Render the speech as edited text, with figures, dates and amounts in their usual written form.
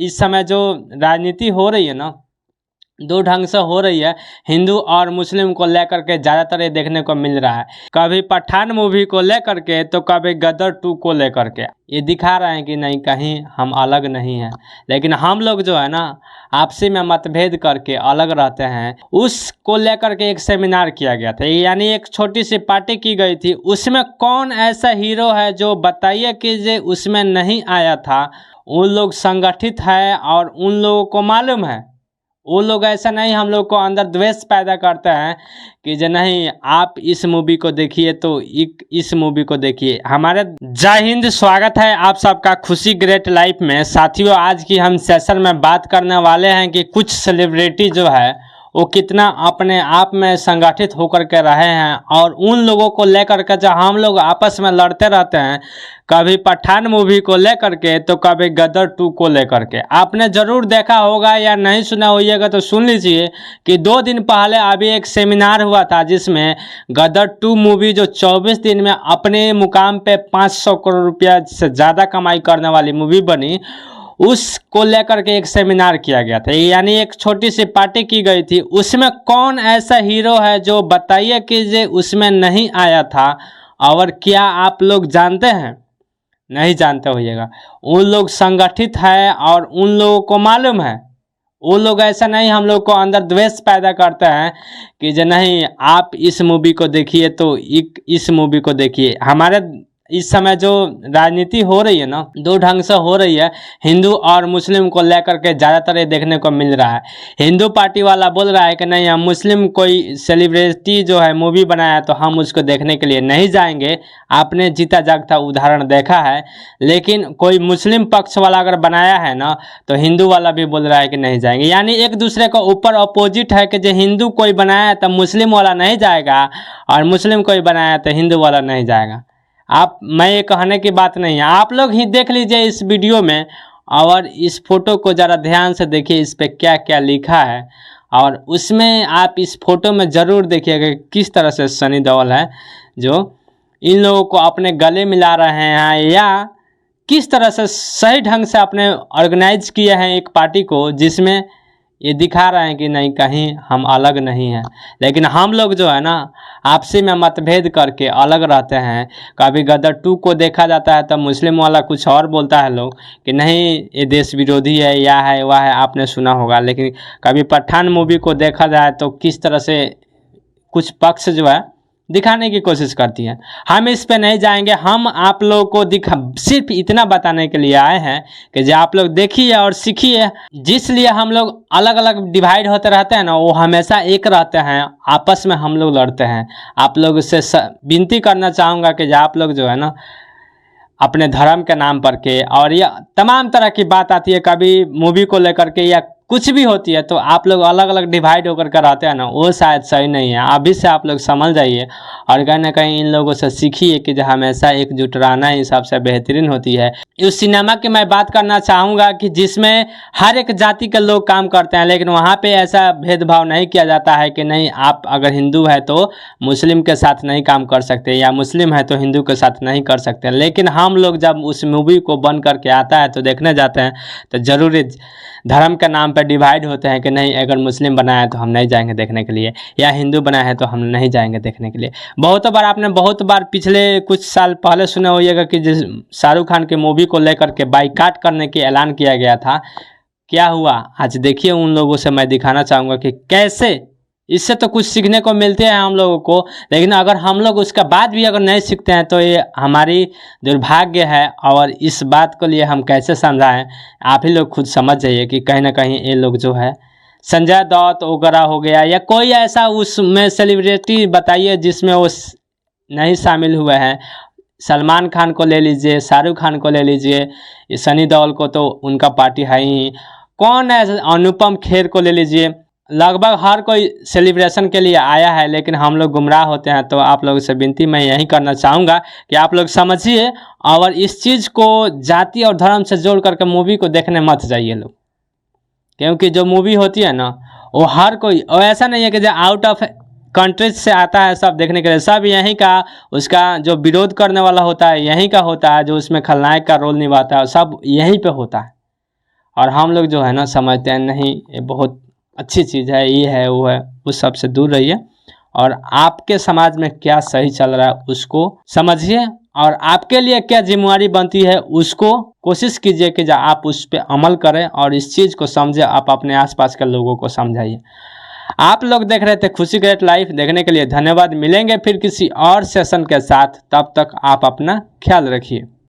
इस समय जो राजनीति हो रही है ना, दो ढंग से हो रही है। हिंदू और मुस्लिम को लेकर के ज़्यादातर ये देखने को मिल रहा है, कभी पठान मूवी को लेकर के तो कभी गदर 2 को लेकर के ये दिखा रहे हैं कि नहीं, कहीं हम अलग नहीं हैं। लेकिन हम लोग जो है ना, आपसी में मतभेद करके अलग रहते हैं। उसको लेकर के एक सेमिनार किया गया था, यानी एक छोटी सी पार्टी की गई थी। उसमें कौन ऐसा हीरो है जो बताइए कि जो उसमें नहीं आया था। उन लोग संगठित है और उन लोगों को मालूम है। वो लोग ऐसा नहीं हम लोग को अंदर द्वेष पैदा करते हैं कि जो नहीं आप इस मूवी को देखिए तो इस मूवी को देखिए। हमारे जय हिंद, स्वागत है आप सबका खुशी ग्रेट लाइफ में। साथियों, आज की हम सेशन में बात करने वाले हैं कि कुछ सेलिब्रिटी जो है वो कितना अपने आप में संगठित होकर के रहे हैं और उन लोगों को लेकर के जो हम लोग आपस में लड़ते रहते हैं, कभी पठान मूवी को लेकर के तो कभी गदर 2 को लेकर के। आपने ज़रूर देखा होगा या नहीं सुना होइएगा तो सुन लीजिए कि 2 दिन पहले अभी एक सेमिनार हुआ था जिसमें गदर 2 मूवी जो 24 दिन में अपने मुकाम पे 500 करोड़ रुपया से ज़्यादा कमाई करने वाली मूवी बनी, उसको लेकर के एक सेमिनार किया गया था, यानी एक छोटी सी पार्टी की गई थी। उसमें कौन ऐसा हीरो है जो बताइए कि जो उसमें नहीं आया था। और क्या आप लोग जानते हैं? नहीं जानते होइएगा। उन लोग संगठित है और उन लोगों को मालूम है। वो लोग ऐसा नहीं हम लोग को अंदर द्वेष पैदा करते हैं कि जो नहीं आप इस मूवी को देखिए तो इस मूवी को देखिए। हमारे इस समय जो राजनीति हो रही है ना, दो ढंग से हो रही है। हिंदू और मुस्लिम को लेकर के ज़्यादातर ये देखने को मिल रहा है। हिंदू पार्टी वाला बोल रहा है कि नहीं, हम मुस्लिम कोई सेलिब्रिटी जो है मूवी बनाया है तो हम उसको देखने के लिए नहीं जाएंगे। आपने जीता जागता उदाहरण देखा है। लेकिन कोई मुस्लिम पक्ष वाला अगर बनाया है ना तो हिंदू वाला भी बोल रहा है कि नहीं जाएंगे। यानी एक दूसरे को ऊपर अपोजिट है कि जो हिंदू कोई बनाया है तो मुस्लिम वाला नहीं जाएगा और मुस्लिम कोई बनाया है तो हिंदू वाला नहीं जाएगा। मैं ये कहने की बात नहीं है, आप लोग ही देख लीजिए इस वीडियो में और इस फोटो को ज़रा ध्यान से देखिए, इस पे क्या क्या लिखा है। और उसमें आप इस फोटो में ज़रूर देखिएगा किस तरह से सनी देओल है जो इन लोगों को अपने गले मिला रहे हैं या किस तरह से सही ढंग से अपने ऑर्गेनाइज किए हैं एक पार्टी को, जिसमें ये दिखा रहे हैं कि नहीं, कहीं हम अलग नहीं हैं। लेकिन हम लोग जो है ना, आपसी में मतभेद करके अलग रहते हैं। कभी गदर 2 को देखा जाता है तो मुस्लिम वाला कुछ और बोलता है लोग कि नहीं ये देश विरोधी है, या है वह है, आपने सुना होगा। लेकिन कभी पठान मूवी को देखा जाए तो किस तरह से कुछ पक्ष जो है दिखाने की कोशिश करती हैं। हम इस पे नहीं जाएंगे। हम आप लोगों को सिर्फ इतना बताने के लिए आए हैं कि जो आप लोग देखिए और सीखिए। जिस लिए हम लोग अलग अलग डिवाइड होते रहते हैं ना, वो हमेशा एक रहते हैं, आपस में हम लोग लड़ते हैं। आप लोग से विनती करना चाहूँगा कि जो आप लोग जो है ना अपने धर्म के नाम पर के, और यह तमाम तरह की बात आती है कभी मूवी को लेकर के या कुछ भी होती है, तो आप लोग अलग अलग डिवाइड होकर कर आते हैं ना, वो शायद सही नहीं है। अभी से आप लोग समझ जाइए और कहीं ना कहीं इन लोगों से सीखिए कि जो हमेशा एकजुट रहना ही सबसे बेहतरीन होती है। उस सिनेमा की मैं बात करना चाहूँगा कि जिसमें हर एक जाति के लोग काम करते हैं, लेकिन वहाँ पे ऐसा भेदभाव नहीं किया जाता है कि नहीं आप अगर हिंदू है तो मुस्लिम के साथ नहीं काम कर सकते या मुस्लिम है तो हिंदू के साथ नहीं कर सकते। लेकिन हम लोग जब उस मूवी को बन करके आता है तो देखने जाते हैं तो ज़रूर धर्म के नाम पर डिवाइड होते हैं कि नहीं अगर मुस्लिम बनाया है तो हम नहीं जाएंगे देखने के लिए, या हिंदू बनाया है तो हम नहीं जाएंगे देखने के लिए। आपने बहुत बार पिछले कुछ साल पहले सुना होइएगा कि जिस शाहरुख खान की मूवी को लेकर के बाइकाट करने की ऐलान किया गया था। क्या हुआ आज देखिए। उन लोगों से मैं दिखाना चाहूँगा कि कैसे इससे तो कुछ सीखने को मिलते हैं हम लोगों को, लेकिन अगर हम लोग उसका बाद भी अगर नहीं सीखते हैं तो ये हमारी दुर्भाग्य है। और इस बात को लिए हम कैसे समझाएं, आप ही लोग खुद समझ जाइए कि कहीं ना कहीं ये लोग जो है संजय दत्त वगैरह हो गया या कोई ऐसा उसमें सेलिब्रिटी बताइए जिसमें वो नहीं शामिल हुए हैं। सलमान खान को ले लीजिए, शाहरुख खान को ले लीजिए, सनी देओल को तो उनका पार्टी है ही। कौन है, अनुपम खेर को ले लीजिए। लगभग हर कोई सेलिब्रेशन के लिए आया है, लेकिन हम लोग गुमराह होते हैं। तो आप लोगों से विनती मैं यही करना चाहूँगा कि आप लोग समझिए और इस चीज़ को जाति और धर्म से जोड़ करके मूवी को देखने मत जाइए लोग, क्योंकि जो मूवी होती है ना वो हर कोई, और ऐसा नहीं है कि जो आउट ऑफ कंट्रीज से आता है सब देखने के लिए। सब यहीं का, उसका जो विरोध करने वाला होता है यहीं का होता है, जो उसमें खलनायक का रोल निभाता है सब यहीं पे होता है। और हम लोग जो है ना समझते हैं नहीं ये बहुत अच्छी चीज़ है, ये है वो है, उस सब से दूर रहिए और आपके समाज में क्या सही चल रहा है उसको समझिए और आपके लिए क्या जिम्मेवारी बनती है उसको कोशिश कीजिए कि आप उस पर अमल करें और इस चीज़ को समझे, आप अपने आसपास के लोगों को समझाइए। आप लोग देख रहे थे खुशी ग्रेट लाइफ, देखने के लिए धन्यवाद। मिलेंगे फिर किसी और सेशन के साथ, तब तक आप अपना ख्याल रखिए।